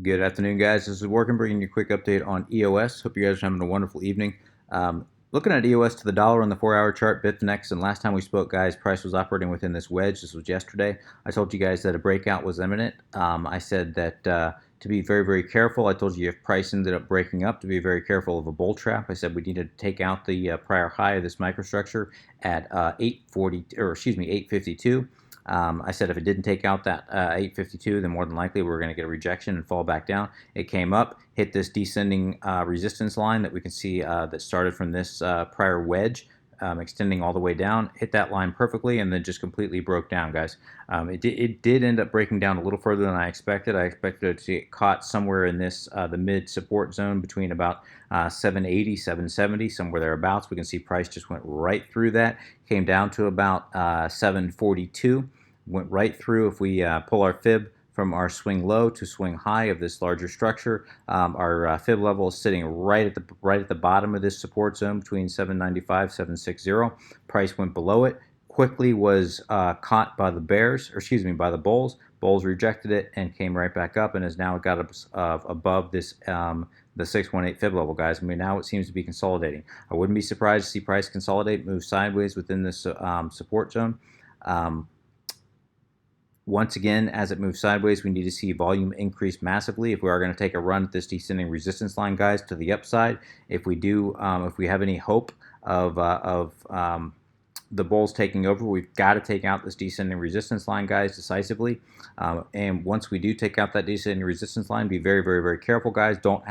Good afternoon, guys. This is Working, bringing you a quick update on EOS. Hope you guys are having a wonderful evening. Looking at EOS to the dollar on the 4-hour chart, bit the next, and last time we spoke, guys, price was operating within this wedge. This was yesterday. I told you guys that a breakout was imminent. I said that to be very, very careful. I told you if price ended up breaking up, to be very careful of a bull trap. I said we needed to take out the prior high of this microstructure at 852. I said if it didn't take out that 852, then more than likely we're going to get a rejection and fall back down. It came up, hit this descending resistance line that we can see that started from this prior wedge, extending all the way down, hit that line perfectly, and then just completely broke down, guys. It did end up breaking down a little further than I expected. I expected it to get caught somewhere in this the mid support zone between about 780, 770, somewhere thereabouts. We can see price just went right through that, came down to about 742, went right through. If we pull our fib from our swing low to swing high of this larger structure, our fib level is sitting right at the bottom of this support zone between 795, 760. Price went below it, quickly was caught by the bears, or excuse me, by the bulls. Bulls rejected it and came right back up, and has now got up above this the 618 fib level, guys. I mean, now it seems to be consolidating. I wouldn't be surprised to see price consolidate, move sideways within this support zone. Once again, as it moves sideways, we need to see volume increase massively if we are going to take a run at this descending resistance line, guys, to the upside. If we do, if we have any hope of the bulls taking over, we've got to take out this descending resistance line, guys, decisively. And once we do take out that descending resistance line, be very, very, very careful, guys. Don't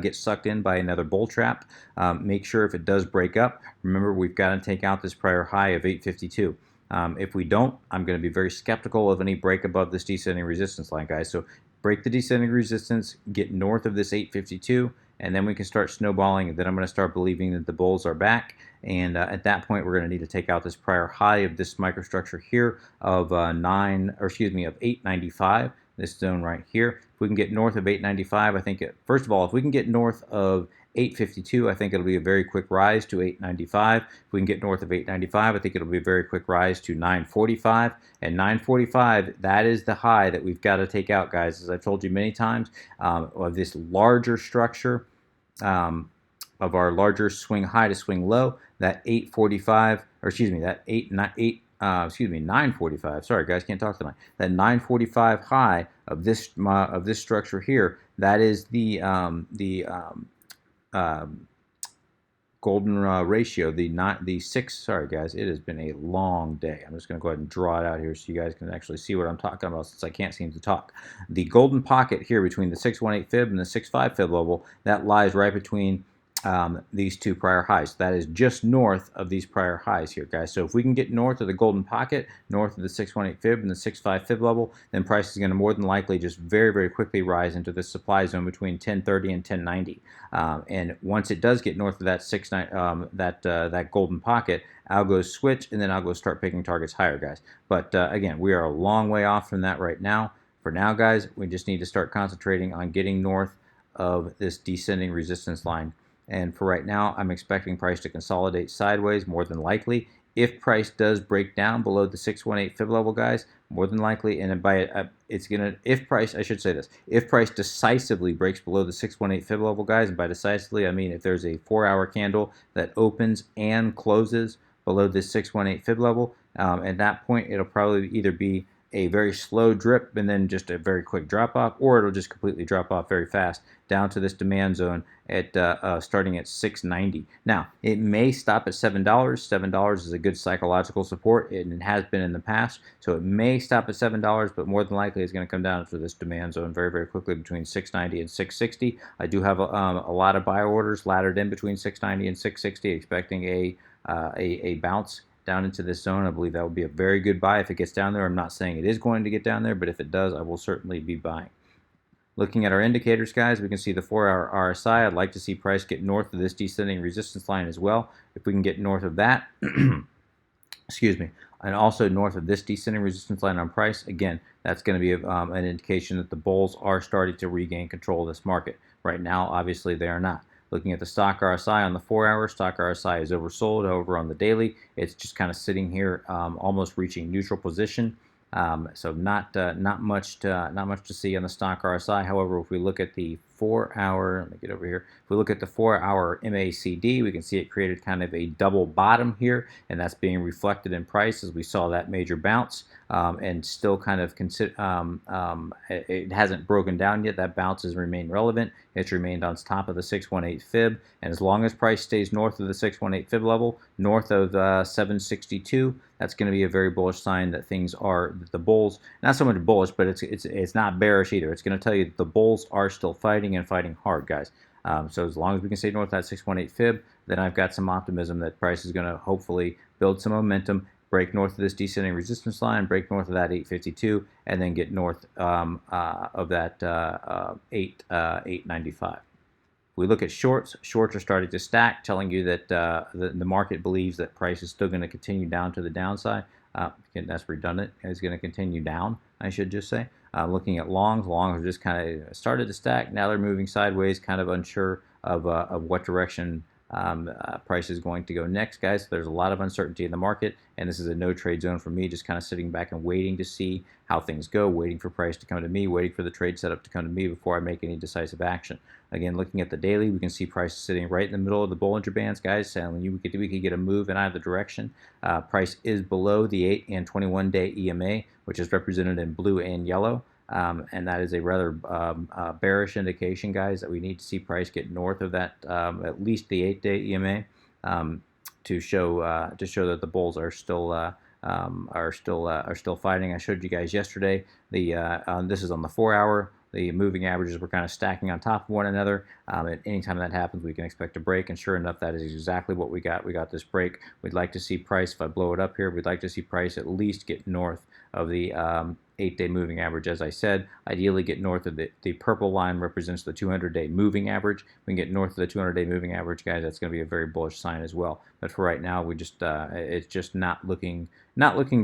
get sucked in by another bull trap. Make sure if it does break up, remember we've got to take out this prior high of 852. If we don't, I'm going to be very skeptical of any break above this descending resistance line, guys. So break the descending resistance, get north of this 852, and then we can start snowballing. And then I'm going to start believing that the bulls are back. And at that point, we're going to need to take out this prior high of this microstructure here of 895. This zone right here. If we can get north of 895, I think first of all, if we can get north of 852, I think it'll be a very quick rise to 895. If we can get north of 895, I think it'll be a very quick rise to 945. And 945, that is the high that we've got to take out, guys. As I've told you many times, of this larger structure, of our larger swing high to swing low, that 845, or excuse me, that 945. Sorry, guys, can't talk tonight. That 945 high of this structure here, that is the golden ratio, the six. Sorry, guys, it has been a long day. I'm just going to go ahead and draw it out here so you guys can actually see what I'm talking about, since I can't seem to talk. The golden pocket here between the 618 fib and the 65 fib level, that lies right between these two prior highs. That is just north of these prior highs here, guys. So if we can get north of the golden pocket, north of the 618 fib and the 65 fib level, then price is going to more than likely just very, very quickly rise into the supply zone between 1030 and 1090. And once it does get north of that that golden pocket, I'll go switch, and then I'll go start picking targets higher, guys. But again, we are a long way off from that right now. For now, guys, we just need to start concentrating on getting north of this descending resistance line. And for right now, I'm expecting price to consolidate sideways, more than likely. If price does break down below the 618 fib level, guys, more than likely, and by it's gonna, if price, I should say this, if price decisively breaks below the 618 fib level, guys, and by decisively I mean if there's a 4-hour candle that opens and closes below this 618 fib level, at that point it'll probably either be a very slow drip and then just a very quick drop off, or it'll just completely drop off very fast down to this demand zone at starting at 690. Now, it may stop at $7. $7 is a good psychological support, and it has been in the past. So it may stop at $7, but more than likely it's going to come down to this demand zone very, very quickly between 690 and 660. I do have a lot of buy orders laddered in between 690 and 660, expecting a bounce down into this zone. I believe that would be a very good buy if it gets down there. I'm not saying it is going to get down there, but if it does, I will certainly be buying. Looking at our indicators, guys, we can see the 4-hour RSI. I'd like to see price get north of this descending resistance line as well. If we can get north of that, excuse me, and also north of this descending resistance line on price, again, that's going to be an indication that the bulls are starting to regain control of this market. Right now, obviously, they are not. Looking at the stock RSI on the 4-hour, stock RSI is oversold. Over on the daily, it's just kind of sitting here, almost reaching neutral position. So not much to see on the stock RSI. However, if we look at the 4-hour, let me get over here. If we look at the 4-hour MACD, we can see it created kind of a double bottom here, and that's being reflected in price as we saw that major bounce, and still kind of it hasn't broken down yet. That bounce has remained relevant. It's remained on top of the 618 fib, and as long as price stays north of the 618 fib level, north of 762, that's going to be a very bullish sign that that the bulls, not so much bullish, but it's not bearish either. It's going to tell you that the bulls are still fighting and fighting hard, guys. So as long as we can stay north of that 618 fib, then I've got some optimism that price is going to hopefully build some momentum, break north of this descending resistance line, break north of that 852, and then get north of that 895. We look at shorts. Shorts are starting to stack, telling you that the market believes that price is still going to continue down to the downside. That's redundant. It's going to continue down, I should just say. Looking at longs, longs are just kind of started to stack. Now they're moving sideways, kind of unsure of what direction price is going to go next, guys. There's a lot of uncertainty in the market, and this is a no trade zone for me, just kind of sitting back and waiting to see how things go, waiting for price to come to me, waiting for the trade setup to come to me before I make any decisive action. Again, looking at the daily, we can see price sitting right in the middle of the Bollinger Bands, guys, saying we could get a move in either direction. Price is below the 8 and 21-day EMA, which is represented in blue and yellow. And that is a rather bearish indication, guys, that we need to see price get north of that, at least the 8-day EMA, to show that the bulls are still fighting. I showed you guys yesterday. This is on the 4-hour. The moving averages were kind of stacking on top of one another. At any time that happens, we can expect a break, and sure enough, that is exactly what we got. We got this break. We'd like to see price, if I blow it up here, we'd like to see price at least get north of the 8-day moving average. As I said, ideally get north of the purple line represents the 200-day moving average. We can get north of the 200-day moving average, guys. That's going to be a very bullish sign as well. But for right now, it's just not looking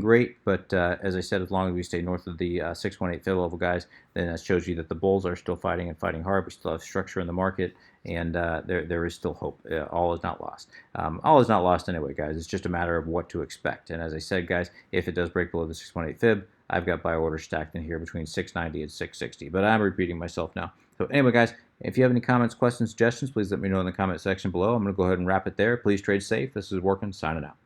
great. But as I said, as long as we stay north of the 618 fib level, guys, then that shows you that the bulls are still fighting and fighting hard. We still have structure in the market, and there is still hope. All is not lost. All is not lost anyway, guys. It's just a matter of what to expect. And as I said, guys, if it does break below the 618 fib, I've got buy orders stacked in here between 690 and 660. But I'm repeating myself now. So anyway, guys, if you have any comments, questions, suggestions, please let me know in the comment section below. I'm going to go ahead and wrap it there. Please trade safe. This is Working, signing out.